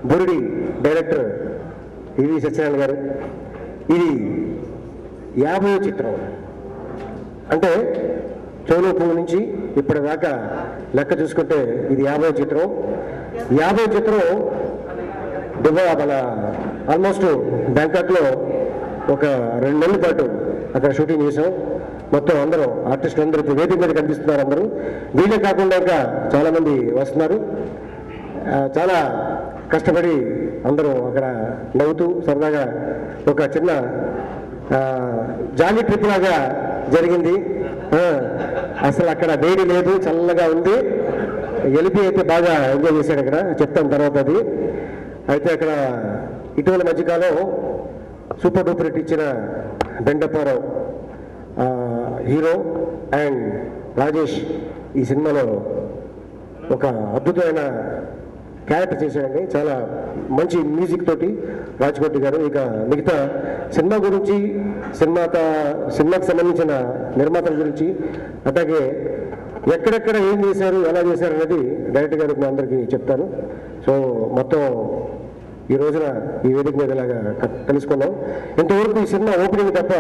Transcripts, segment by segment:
బురుడి director ఈవి సత్యనారాయణ గారు. ఇది 50వ చిత్రం. అంటే చోలో పువ్వు నుంచి ఇప్పటిదాకా లెక్క చూసుకుంటే ఇది 50వ చిత్రం. 50వ చిత్రం మన ఆల్మోస్ట్ బ్యాంకాక్లో ఒక 2 నెలల పాటు అక్కడ షూటింగ్ చేసాం. మొత్తం అందరూ ఆర్టిస్టులు అందరూ ఇప్పుడు వేదిక మీద కనిపిస్తున్నారు. అందరూ వీళ్ళే కాకుండా ఇంకా చాలామంది వస్తున్నారు. చాలా కష్టపడి అందరూ అక్కడ నవ్వుతూ సరదాగా ఒక చిన్న జాలీ ట్రిప్ లాగా జరిగింది. అసలు అక్కడ వేడి లేదు, చల్లగా ఉంది. ఎలిపి అయితే బాగా ఎంజాయ్ చేశాడు. అక్కడ చెప్తాను తర్వాత అది. అయితే అక్కడ ఇటీవల మధ్యకాలం సూపర్ డూపర్ హిట్ ఇచ్చిన బెండపారావు హీరో అండ్ రాజేష్ ఈ సినిమాలో ఒక అద్భుతమైన క్యారెక్టర్ చేశాడండి. చాలా మంచి మ్యూజిక్ తోటి రాజ్కోటి గారు. ఇక మిగతా సినిమా గురించి, సినిమాకి సంబంధించిన నిర్మాతల గురించి, అలాగే ఎక్కడెక్కడ ఏం చేశారు, ఎలా చేశారు అనేది డైరెక్టర్ గారు మీ అందరికీ చెప్తాను. సో మొత్తం ఈ రోజున ఈ వేదిక మీద ఇలాగా తెలుసుకున్నాం. ఇంతవరకు ఈ సినిమా ఓపెనింగ్ తప్ప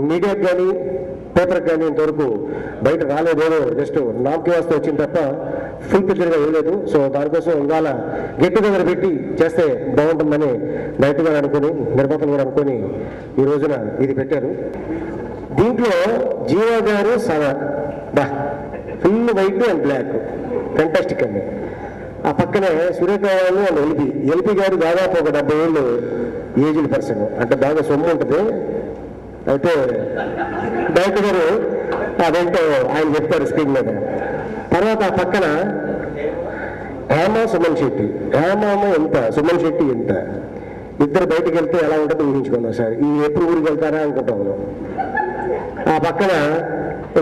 మీడియాకి కానీ పేపర్కి కానీ ఇంతవరకు బయట రాలేదేమో, జస్ట్ నామకి వాస్తు వచ్చింది తప్ప ఫుల్ పిక్చర్గా వేయలేదు. సో దానికోసం ఇవాళ గెట్ టుగెదర్ పెట్టి చేస్తే బాగుంటుందని డైరెక్టర్ గారు అనుకుని, నిర్మాతలు కూడా అనుకొని ఈ రోజున ఇది పెట్టారు. దీంట్లో జీవా గారు full white and black, fantastic అండి. ఆ పక్కనే సురేఖ వాళ్ళు అండ్ ఎల్పి గారు దాదాపు ఒక 70 ఏళ్ళు ఏజ్డ్ పర్సన్, అంటే బాగా సొమ్ము ఉంటుంది. అయితే డైరెక్టర్ గారు అదేంటో ఆయన చెప్తారు స్క్రీన్ మీద. తర్వాత ఆ పక్కన సుమన్ శెట్టి, హేమామో ఎంత, సుమన్ శెట్టి ఎంత, ఇద్దరు బయటకు వెళ్తే ఎలా ఉంటుందో ఊహించుకున్నాం సార్. ఈ ఎప్పుడు ఊరికి వెళ్తారా అనుకుంటాము. ఆ పక్కన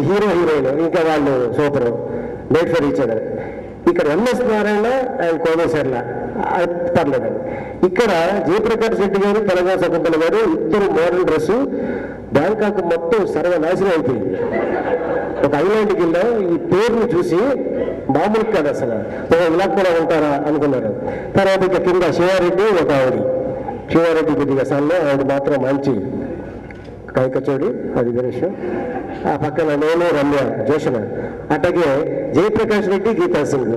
హీరో హీరోయిన్ ఇంకా వాళ్ళు super, made for each other. ఇక్కడ ఎంఎస్ నారాయణ అండ్ కోనేశ్వర్ల పర్లేదండి. ఇక్కడ జయప్రకాష్ రెడ్డి గారు, తెలంగాణ శకుంతల గారు ఇద్దరు మోడల్ డ్రెస్సు బ్యాంకాక్ మొత్తం సర్వనాశనం అయిపోయింది. ఒక ఐలాండ్కి వెళ్ళాం, ఈ పేరుని చూసి మామూలు కాదు అసలు, ఇలా కూడా ఉంటారా అనుకున్నారు. తర్వాత ఇక కింద శివారెడ్డి, ఒక ఆవిడ, శివారెడ్డి కొద్దిగా సన్ను, ఆవిడ మాత్రం మంచి కాయకచోడి, అది విషయం. ఆ పక్కన నేను, రమ్య, జోషన, అట్లాగే జయప్రకాష్ రెడ్డి, గీతా సింగ్,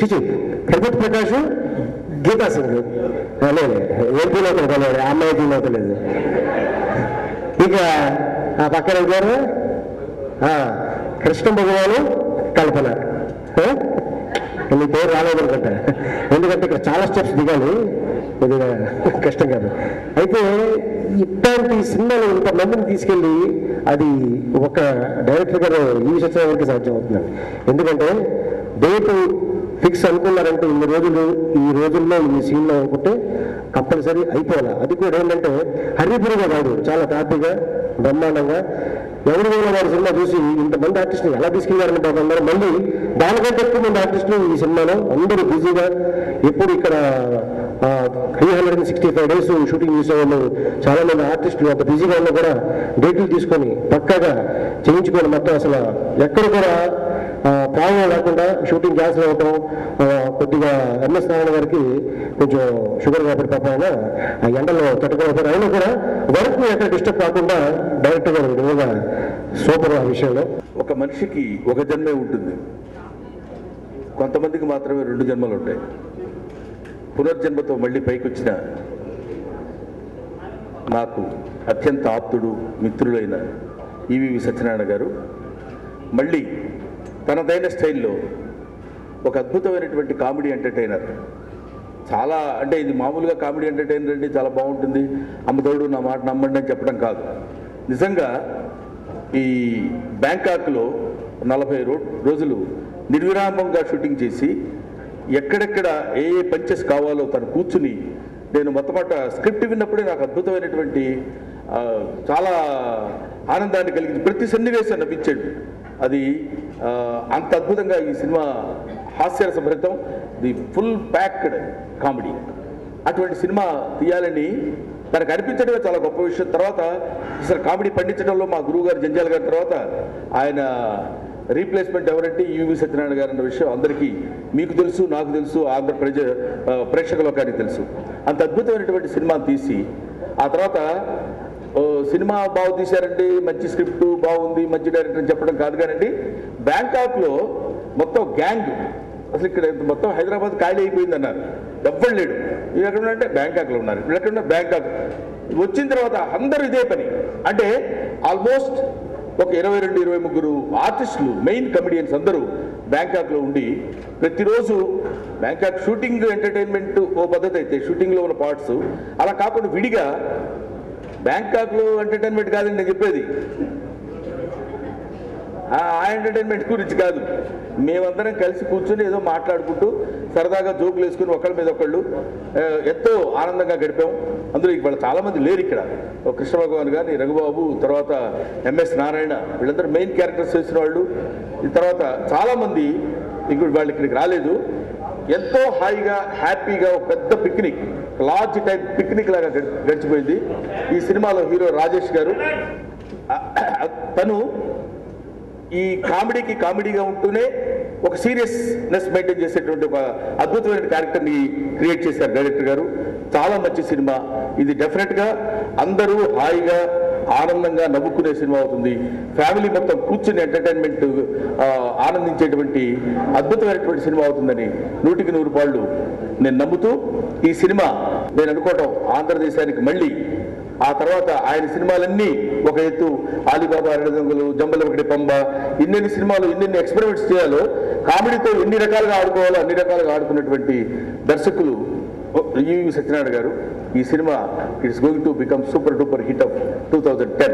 చూచి ప్రదీప్ ప్రకాష్, గీతా సింగ్, లేదు ఏపీలో కొనలేదు, అమ్మాయి తీయలేదు. ఇక ఆ పక్కన గారు కృష్ణ భగవాను, కల్పన. మీ పేరు రాలేదనుకుంటా, ఎందుకంటే ఇక్కడ చాలా స్టెప్స్ దిగాలి, కొద్దిగా కష్టం కాదు. అయితే ఇట్లాంటి సినిమాలు ఇంతమందిని తీసుకెళ్ళి అది ఒక డైరెక్టర్ గారు ఈ సత్యనారాయణకి సాధ్యం అవుతుందండి. ఎందుకంటే డేట్ ఫిక్స్ అనుకున్నారంటే ఈ రోజుల్లో ఈ సీన్లో అనుకుంటే కంపల్సరీ అయిపోవాలి. అది కూడా ఏంటంటే హరిపురిగా కాదు, చాలా హ్యాపీగా బ్రహ్మాండంగా. ఎవరు వారి సినిమా చూసి ఇంతమంది ఆర్టిస్టులు ఎలా తీసుకెళ్లారంటే అందరూ మళ్ళీ దానికంటే ఎక్కువ మంది ఆర్టిస్టులు ఈ సినిమాలో అందరూ బిజీగా, ఎప్పుడు ఇక్కడ 365 days షూటింగ్ చేసేవాళ్ళు చాలా మంది ఆర్టిస్టులు అంత బిజీగా ఉన్నా కూడా డేట్లు తీసుకొని పక్కాగా చేయించుకొని మొత్తం అసలు ఎక్కడ కూడా ప్రాబ్లం లేకుండా షూటింగ్ క్యాన్సిల్ అవ్వటం. కొద్దిగా ఎంఎస్ నారాయణ గారికి కొంచెం షుగర్ కాబట్టి పాప ఆయన ఎండలో తట్టుకోలేకపోయారు. అయినా కూడా వర్క్ ఎక్కడ డిస్టర్బ్ కాకుండా డైరెక్టర్ గారు నిజంగా సూపర్. ఆ విషయంలో ఒక మనిషికి ఒక జన్మే ఉంటుంది, కొంతమందికి మాత్రమే 2 జన్మలు ఉంటాయి. పునర్జన్మతో మళ్ళీ పైకి వచ్చిన నాకు అత్యంత ఆప్తుడు, మిత్రులైన ఈవి సత్యనారాయణ గారు మళ్ళీ తనదైన స్టైల్లో ఒక అద్భుతమైనటువంటి కామెడీ ఎంటర్టైనర్. చాలా అంటే ఇది మామూలుగా కామెడీ ఎంటర్టైనర్ అండి, చాలా బాగుంటుంది, అమ్మతోడు నా మాట నమ్మండి అని చెప్పడం కాదు. నిజంగా ఈ బ్యాంకాక్లో 40 రోజులు నిర్విరామంగా షూటింగ్ చేసి ఎక్కడెక్కడ ఏ పంచెస్ కావాలో తను కూర్చుని, నేను మొట్టమొదట స్క్రిప్ట్ విన్నప్పుడే నాకు అద్భుతమైనటువంటి చాలా ఆనందాన్ని కలిగింది. ప్రతి సన్నివేశం నవ్వించాడు. అది అంత అద్భుతంగా ఈ సినిమా హాస్యరసభరితం, ది ఫుల్ ప్యాక్డ్ కామెడీ. అటువంటి సినిమా తీయాలని తనకు అనిపించడమే చాలా గొప్ప విషయం. తర్వాత అసలు కామెడీ పండించడంలో మా గురువు గారు జంజాల గారి తర్వాత ఆయన రీప్లేస్మెంట్ ఎవరంటే ఈవి సత్యనారాయణ గారు అన్న విషయం అందరికీ మీకు తెలుసు, నాకు తెలుసు, ఆంధ్ర ప్రేక్షకులోకానికి తెలుసు. అంత అద్భుతమైనటువంటి సినిమాను తీసి ఆ తర్వాత సినిమా బాగు తీశారండి, మంచి స్క్రిప్ట్ బాగుంది, మంచి డైరెక్టర్ అని చెప్పడం కాదు కానండి, బ్యాంకాక్లో మొత్తం గ్యాంగ్, అసలు ఇక్కడ మొత్తం హైదరాబాద్ ఖాళీ అయిపోయింది అన్నారు. ఎవ్వరు లేడు. వీళ్ళు ఎక్కడ ఉన్నారంటే బ్యాంకాక్లో ఉన్నారు. వీళ్ళు ఎక్కడ ఉన్నారు? బ్యాంకాక్. వచ్చిన తర్వాత అందరూ ఇదే పని. అంటే ఆల్మోస్ట్ ఒక 22-23 ఆర్టిస్టులు, మెయిన్ కమెడియన్స్ అందరూ బ్యాంకాక్లో ఉండి ప్రతిరోజు బ్యాంకాక్ షూటింగ్ ఎంటర్టైన్మెంట్ ఓ పద్ధతి అయితే షూటింగ్లో ఉన్న పార్ట్స్ అలా కాకుండా విడిగా బ్యాంకాక్లో ఎంటర్టైన్మెంట్ కాదండి నేను చెప్పేది, ఆ ఎంటర్టైన్మెంట్ గురించి కాదు. మేమందరం కలిసి కూర్చొని ఏదో మాట్లాడుకుంటూ సరదాగా జోకులు వేసుకుని ఒకళ్ళ మీద ఒకళ్ళు ఎంతో ఆనందంగా గడిపాం. అందులో ఇవాళ చాలామంది లేరు ఇక్కడ. కృష్ణ భగవాన్ గారిని, రఘుబాబు, తర్వాత ఎంఎస్ నారాయణ, వీళ్ళందరూ మెయిన్ క్యారెక్టర్స్ చేసిన వాళ్ళు. ఈ తర్వాత చాలామంది ఇక్కడ వాళ్ళు ఇక్కడికి రాలేదు. ఎంతో హాయిగా హ్యాపీగా ఒక పెద్ద పిక్నిక్, లార్జ్ టైప్ పిక్నిక్ లాగా గడిచిపోయింది. ఈ సినిమాలో హీరో రాజేష్ గారు తను ఈ కామెడీకి కామెడీగా ఉంటూనే ఒక సీరియస్నెస్ మెయింటైన్ చేసేటువంటి ఒక అద్భుతమైన క్యారెక్టర్ని క్రియేట్ చేశారు డైరెక్టర్ గారు. చాలా మంచి సినిమా ఇది. డెఫినెట్గా అందరూ హాయిగా ఆనందంగా నవ్వుకునే సినిమా అవుతుంది. ఫ్యామిలీ మొత్తం కూర్చుని ఎంటర్టైన్మెంట్ ఆనందించేటువంటి అద్భుతమైనటువంటి సినిమా అవుతుందని 100కి 100 పాళ్ళు నేను నమ్ముతూ ఈ సినిమా నేను అనుకోవటం ఆంధ్రదేశానికి మళ్ళీ ఆ తర్వాత ఆయన సినిమాలన్నీ ఒక ఎత్తు, ఆలీబాబా, అరణదొంగలు, జంబలమకడి పంబ, ఇన్నెన్ని సినిమాలు ఇన్నెన్ని ఎక్స్పెరిమెంట్స్ చేయాలో, కామెడీతో ఎన్ని రకాలుగా ఆడుకోవాలో అన్ని రకాలుగా ఆడుకున్నటువంటి దర్శకులు ఈవి సత్యనారాయణ గారు. ఈ cinema it's going to become super duper hit of 2010.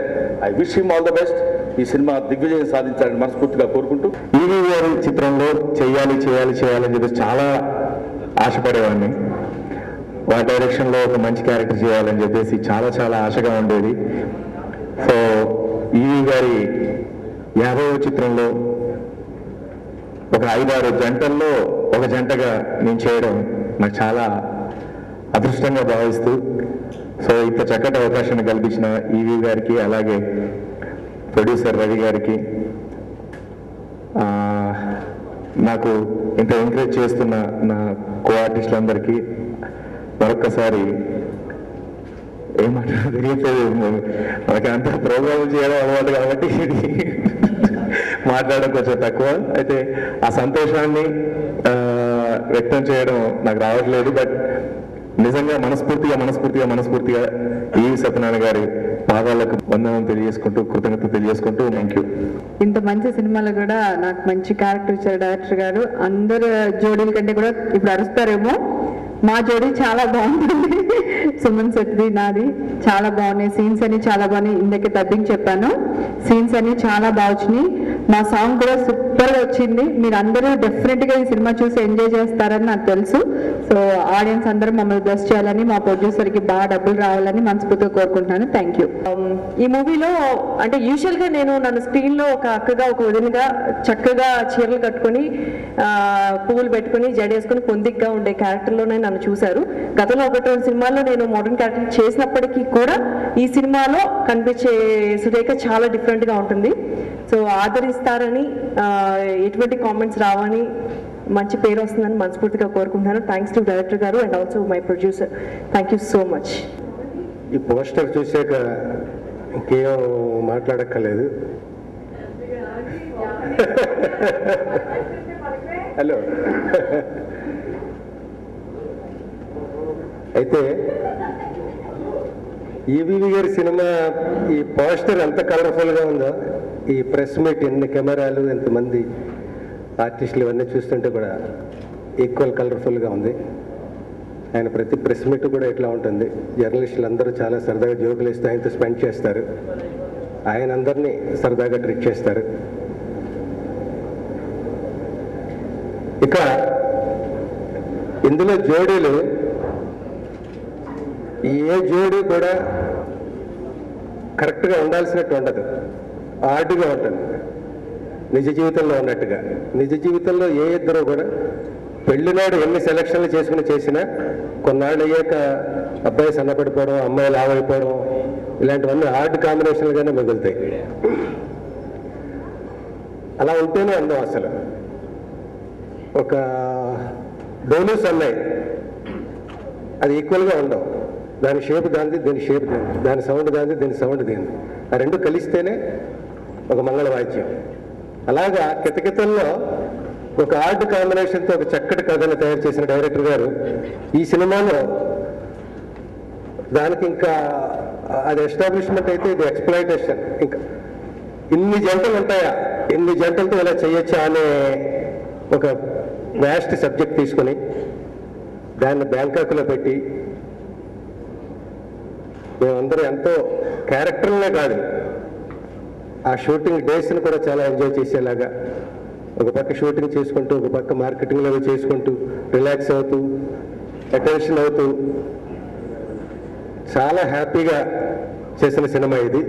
I wish him all the best. ఈ సినిమా దిగ్విజయం సాధించాలని మనస్ఫూర్తిగా కోరుకుంటూ, ఈవి గారి చిత్రంలో చేయాలి చేయాలి చేయాలని చెప్పి చాలా ఆశపడేవాడిని. వారి డైరెక్షన్లో ఒక మంచి క్యారెక్టర్ చేయాలని చెప్పేసి చాలా చాలా ఆశగా ఉండేది. సో ఈవి గారి 50వ చిత్రంలో ఒక 5-6 జంటల్లో ఒక జంటగా నేను చేయడం నాకు చాలా అదృష్టంగా భావిస్తూ, సో ఇంత చక్కటి అవకాశాన్ని కల్పించిన ఈవి గారికి, అలాగే ప్రొడ్యూసర్ రవి గారికి, నాకు ఇంత ఎంకరేజ్ చేస్తున్న నా కో ఆర్టిస్టులందరికీ మరొక్కసారి ఏమంటారో తెలియట్లేదు. మనకి అంత ప్రోగ్రామ్ చేయడం అలవాటు కాబట్టి మాట్లాడడం కొంచెం తక్కువ. అయితే ఆ సంతోషాన్ని వ్యక్తం చేయడం నాకు రావట్లేదు. బట్ నిజంగా మనస్ఫూర్తిగా ఈవి సత్యనారాయణ గారి పాదాలకు వందనం తెలియజేసుకుంటూ, కృతజ్ఞత తెలియజేసుకుంటూ థ్యాంక్ యూ. ఇంత మంచి సినిమాలో కూడా నాకు మంచి క్యారెక్టర్ ఇచ్చారు డైరెక్టర్ గారు. అందరు జోడీల కంటే కూడా ఇప్పుడు అరుస్తారేమో, మా జోడీ చాలా బాగుంటుంది. సుమన్ శెట్టి నాది చాలా బాగున్నాయి. సీన్స్ అన్ని చాలా బాగున్నాయి. ఇందాక డబ్బింగ్ చెప్పాను, సీన్స్ అన్ని చాలా బాగా వచ్చినాయి. మా సాంగ్ కూడా సూపర్గా వచ్చింది. మీరు అందరూ డెఫినెట్గా ఈ సినిమా చూసి ఎంజాయ్ చేస్తారని నాకు తెలుసు. సో ఆడియన్స్ అందరూ మమ్మల్ని బ్లెస్ చేయాలని, మా ప్రొడ్యూసర్కి బాగా డబ్బులు రావాలని మనస్ఫూర్తిగా కోరుకుంటున్నాను. Thank you. ఈ మూవీలో అంటే యూజువల్గా నన్ను స్క్రీన్లో ఒక అక్కగా, ఒక వదినగా చక్కగా చీరలు కట్టుకొని, పువ్వులు పెట్టుకుని, జడేసుకుని పొందిగ్గా ఉండే క్యారెక్టర్లోనే నన్ను చూశారు. గతంలో 1-2 సినిమాల్లో నేను మోడర్న్ క్యారెక్టర్ చేసినప్పటికీ కూడా ఈ సినిమాలో కనిపించే సురేఖ చాలా డిఫరెంట్గా ఉంటుంది. సో ఆదరిస్తారని, ఎటువంటి కామెంట్స్ రావని, మంచి పేరు వస్తుందని మనస్ఫూర్తిగా కోరుకుంటున్నాను. థ్యాంక్స్ టు డైరెక్టర్ గారు and also my producer. Thank you so much. ఈ పోస్టర్ చూసాక ఇంకేం మాట్లాడక్కర్లేదు. హలో. అయితే ఈవీవి గారి సినిమా ఈ పోస్టర్ ఎంత కలర్ఫుల్గా ఉందో, ఈ ప్రెస్ మీట్ ఎన్ని కెమెరాలు, ఎంతమంది ఆర్టిస్టులు ఇవన్నీ చూస్తుంటే కూడా ఈక్వల్ కలర్ఫుల్గా ఉంది. ఆయన ప్రతి ప్రెస్ మీట్ కూడా ఇట్లా ఉంటుంది. జర్నలిస్టులు అందరూ చాలా సరదాగా జోకులు ఇస్తూ ఆయనతో స్పెండ్ చేస్తారు. ఆయన అందరినీ సరదాగా ట్రీట్ చేస్తారు. ఇక ఇందులో జోడీలు ఏ జోడీ కూడా కరెక్ట్గా ఉండాల్సినట్టు ఉండదు, ఆర్డ్గా ఉంటుంది. నిజ జీవితంలో ఉన్నట్టుగా. నిజ జీవితంలో ఏ ఇద్దరు కూడా పెళ్లినాడు ఎన్ని సెలక్షన్లు చేసినా కొన్నాళ్ళు అయ్యాక అబ్బాయి సన్నపడిపోవడం, అమ్మాయి లావైపోవడం, ఇలాంటివన్నీ ఆర్డ్ కాంబినేషన్లుగానే మిగులుతాయి. అలా ఉంటేనే అందం. అసలు ఒక డోనూస్ అన్నాయి, అది ఈక్వల్గా ఉండవు. దాని షేప్ దానిది, దీని షేప్ దీనిది, దాని సౌండ్ దానిది, దీని సౌండ్ దీనిది. ఆ రెండు కలిస్తేనే ఒక మంగళ వాద్యం. అలాగా కితకితల్లో ఒక ఆర్ట్ కాంబినేషన్తో ఒక చక్కటి కథను తయారు చేసిన డైరెక్టర్ గారు ఈ సినిమాలో దానికి ఇంకా అది ఎస్టాబ్లిష్మెంట్ అయితే ఇది ఎక్స్ప్లాయిటేషన్. ఇంకా ఇన్ని జంటలు ఉంటాయా, ఇన్ని జంటలతో ఇలా చేయొచ్చా అనే ఒక వ్యాస్ట్ సబ్జెక్ట్ తీసుకొని దాన్ని బ్యాంకాక్లో పెట్టి మేమందరూ ఎంతో క్యారెక్టర్లనే కాదు ఆ షూటింగ్ డేస్ని కూడా చాలా ఎంజాయ్ చేసేలాగా ఒక పక్క షూటింగ్ చేసుకుంటూ ఒక పక్క మార్కెటింగ్లో చేసుకుంటూ రిలాక్స్ అవుతూ అటెన్షన్ అవుతూ చాలా హ్యాపీగా చేసిన సినిమా ఇది.